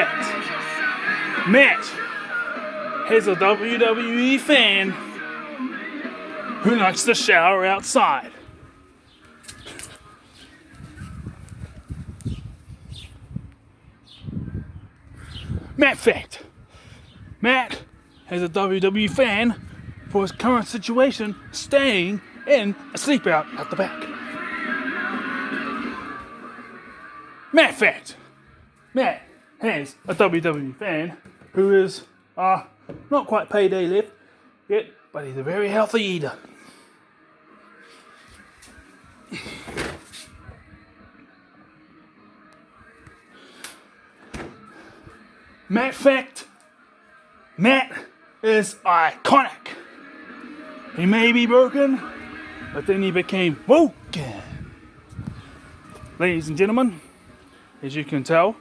fact, Matt is a WWE fan who likes to shower outside. Matt fact, Matt is a WWE fan for his current situation, staying in a sleep out at the back. Matt fact, Matt has a WWE fan who is not quite payday left yet, but he's a very healthy eater. Matt fact, Matt is iconic. He may be broken, but then he became woken. Ladies and gentlemen, as you can tell,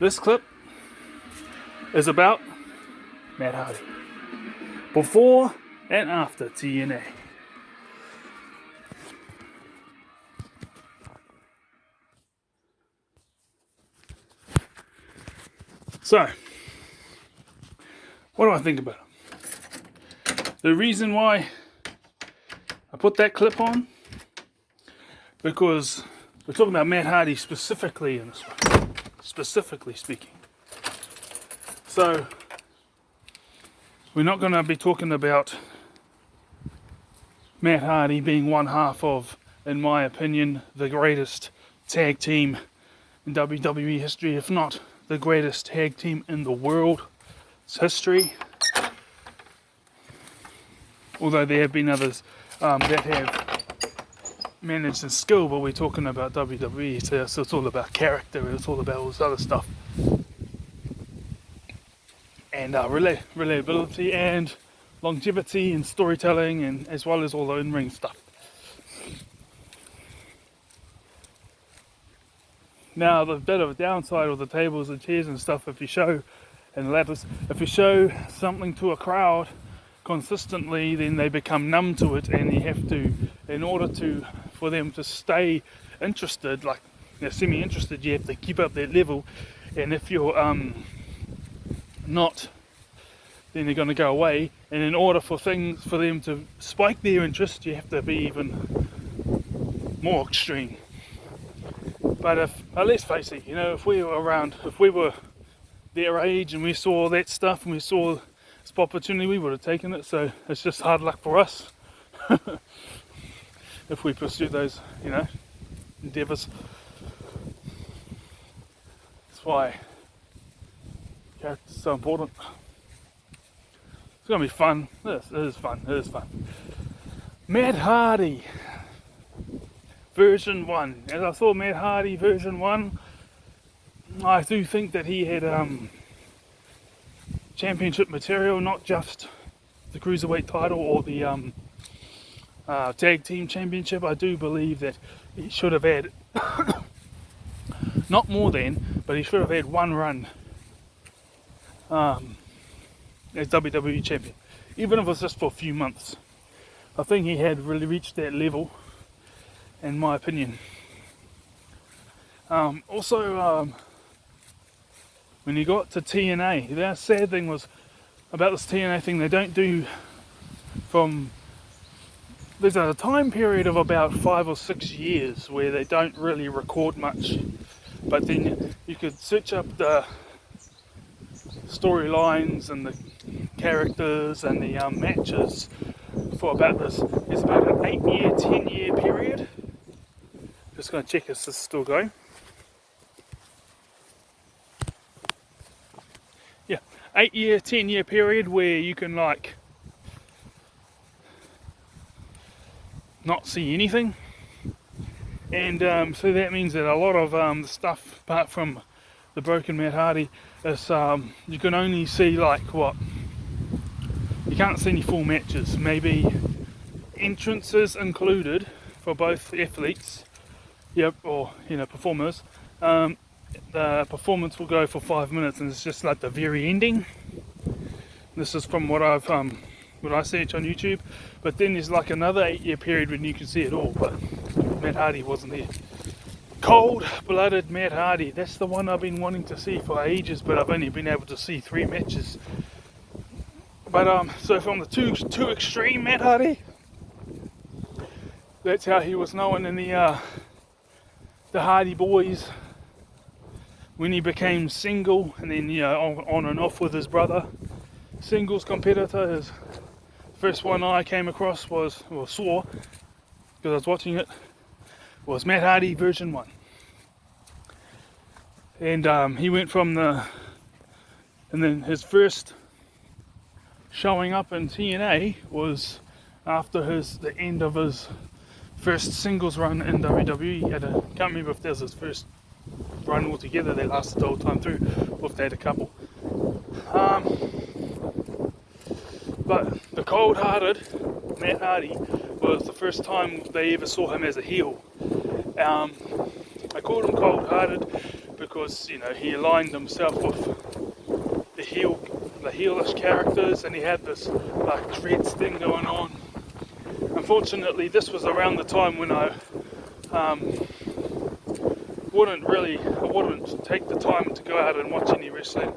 this clip is about Matt Hardy. Before and after TNA. So, what do I think about it? The reason why I put that clip on, because we're talking about Matt Hardy specifically in this one, specifically speaking. So, we're not going to be talking about Matt Hardy being one half of, in my opinion, the greatest tag team in WWE history, if not the greatest tag team in the world's history. Although there have been others that have managed in skill, but we're talking about WWE, so it's all about character, and it's all about all this other stuff. And reliability and longevity and storytelling, and as well as all the in-ring stuff. Now, the bit of a downside of the tables and chairs and stuff, if you show and ladders, if you show something to a crowd consistently, then they become numb to it, and you have to, in order for them to stay interested, like they're semi-interested, you have to keep up that level. And if you're not, then they're going to go away. And in order for them to spike their interest, you have to be even more extreme. But let's face it, if we were their age and we saw that stuff and we saw this opportunity, we would have taken it. So it's just hard luck for us if we pursue those, endeavours. That's why character's so important. It's going to be fun. It is fun. Matt Hardy. Version 1. As I saw Matt Hardy version 1, I do think that he had championship material, not just the cruiserweight title or the tag team championship. I do believe that he should have had not more than, but he should have had one run as WWE champion, even if it was just for a few months. I think he had really reached that level, in my opinion. Also, when you got to TNA, the sad thing was about this TNA thing, they don't do there's a time period of about 5 or 6 years where they don't really record much, but then you could search up the storylines and the characters and the matches for about this. It's about an 8-year, 10-year period. Just going to check if this is still going. Yeah, 8-year, 10-year period where you can not see anything, and so that means that a lot of the stuff, apart from the broken Matt Hardy, is you can only see you can't see any full matches, maybe entrances included for both athletes. Yep, or performers. The performance will go for 5 minutes, and it's just like the very ending. This is from what I searched on YouTube. But then there's like another 8-year period when you can see it all, but Matt Hardy wasn't there. Cold-blooded Matt Hardy. That's the one I've been wanting to see for ages, but I've only been able to see 3 matches. But so from the too extreme Matt Hardy, that's how he was known in the Hardy Boys. When he became single, and then on and off with his brother, singles competitor. His first one I came across saw because I was watching it, was Matt Hardy version 1. And he went from and then his first showing up in TNA was after the end of his first singles run in WWE. I can't remember if that was his first run altogether. They lasted the whole time through, or if they had a couple. But the cold-hearted Matt Hardy was the first time they ever saw him as a heel. I called him cold-hearted because he aligned himself with the heelish characters, and he had this like dreads thing going on. Unfortunately, this was around the time when I wouldn't take the time to go out and watch any wrestling.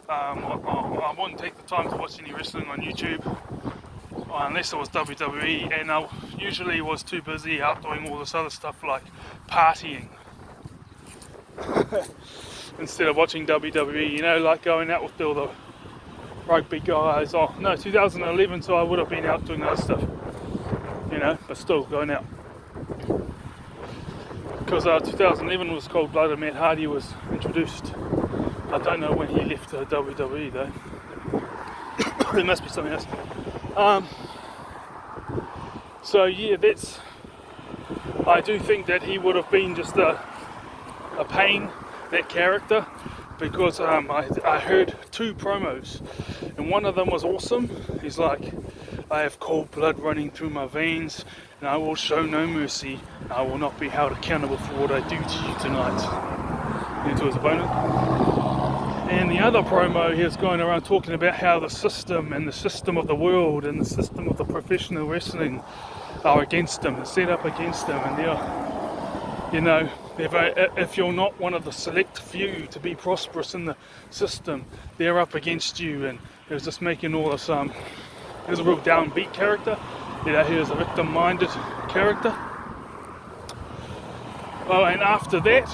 I wouldn't take the time to watch any wrestling on YouTube unless it was WWE, and I usually was too busy out doing all this other stuff like partying instead of watching WWE, like going out with all the rugby guys. 2011, so I would have been out doing other stuff, but still going out. Because 2011 was cold-blooded Matt Hardy was introduced. I don't know when he left WWE though. There must be something else. So yeah, I do think that he would have been just a pain, that character, because I heard 2 promos, and one of them was awesome. He's like, I have cold blood running through my veins, and I will show no mercy. I will not be held accountable for what I do to you tonight. And to his opponent. And the other promo, he was going around talking about how the system of the world and the system of the professional wrestling are against him, set up against him, and if you're not one of the select few to be prosperous in the system, they're up against you. And it was just making all this. He was a real downbeat character. He was a victim-minded character. Well, and after that,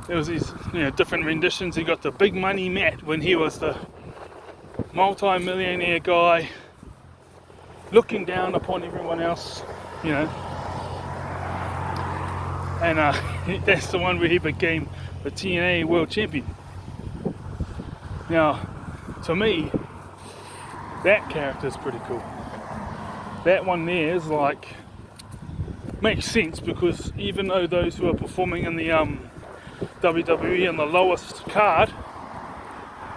there was these different renditions. He got the big money Matt when he was the multi-millionaire guy looking down upon everyone else, and that's the one where he became the TNA World Champion. Now, to me, that character is pretty cool. That one there is makes sense, because even though those who are performing in the WWE on the lowest card,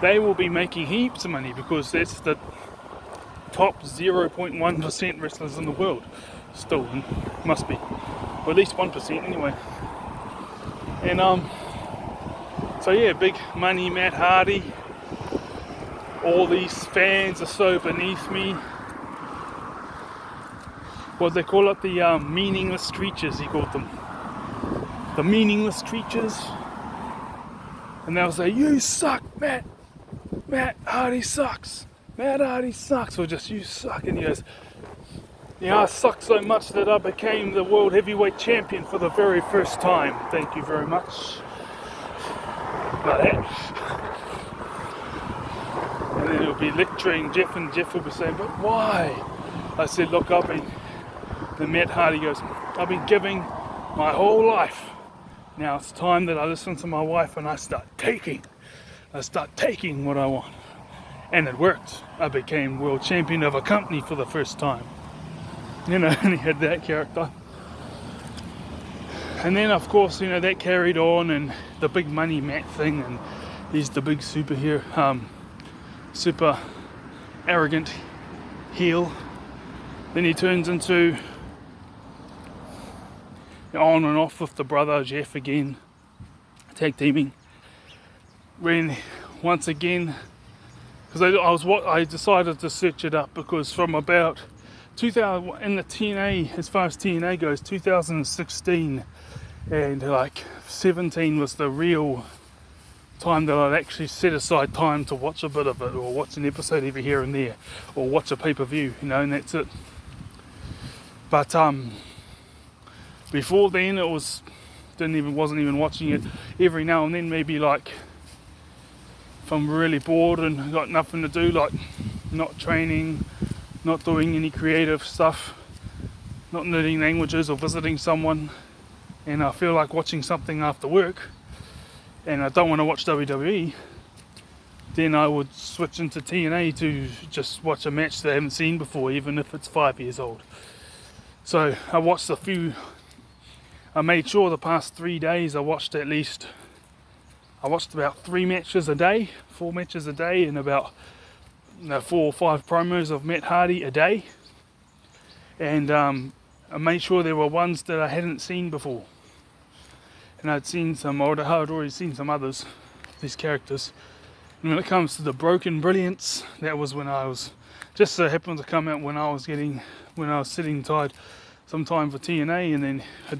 they will be making heaps of money, because that's the top 0.1% wrestlers in the world. Still, must be, or at least 1% anyway. And so yeah, big money Matt Hardy. All these fans are so beneath me. What they call it, the meaningless creatures, he called them. The meaningless creatures. And they'll say, you suck, Matt. Matt Hardy sucks. Matt Hardy sucks. Or just, you suck. And he goes, yeah, I suck so much that I became the world heavyweight champion for the very first time. Thank you very much. Like that. And then he'll be lecturing Jeff, and Jeff will be saying, but why? I said, look, then Matt Hardy goes, I've been giving my whole life. Now it's time that I listen to my wife and I start taking what I want. And it worked. I became world champion of a company for the first time. And he had that character. And then of course, that carried on, and the big money Matt thing, and he's the big superhero, super arrogant heel. Then he turns into on and off with the brother Jeff again, tag teaming. When once again, because I decided to search it up, because from about 2000 in the TNA, as far as TNA goes, 2016 and like 17 was the real time that I'd actually set aside time to watch a bit of it, or watch an episode every here and there, or watch a pay-per-view, and that's it. But before then, it wasn't even watching it. Every now and then, maybe like if I'm really bored and got nothing to do, like not training, not doing any creative stuff, not learning languages or visiting someone, and I feel like watching something after work, and I don't want to watch WWE, then I would switch into TNA to just watch a match that I haven't seen before, even if it's 5 years old. So I watched I made sure the past 3 days I watched about 4 matches a day, and about 4 or 5 promos of Matt Hardy a day. And I made sure there were ones that I hadn't seen before. And I'd already seen some others, these characters. And when it comes to the Broken Brilliance, that was when I was, just so happened to come out when I was sitting tied sometime for TNA, and then I did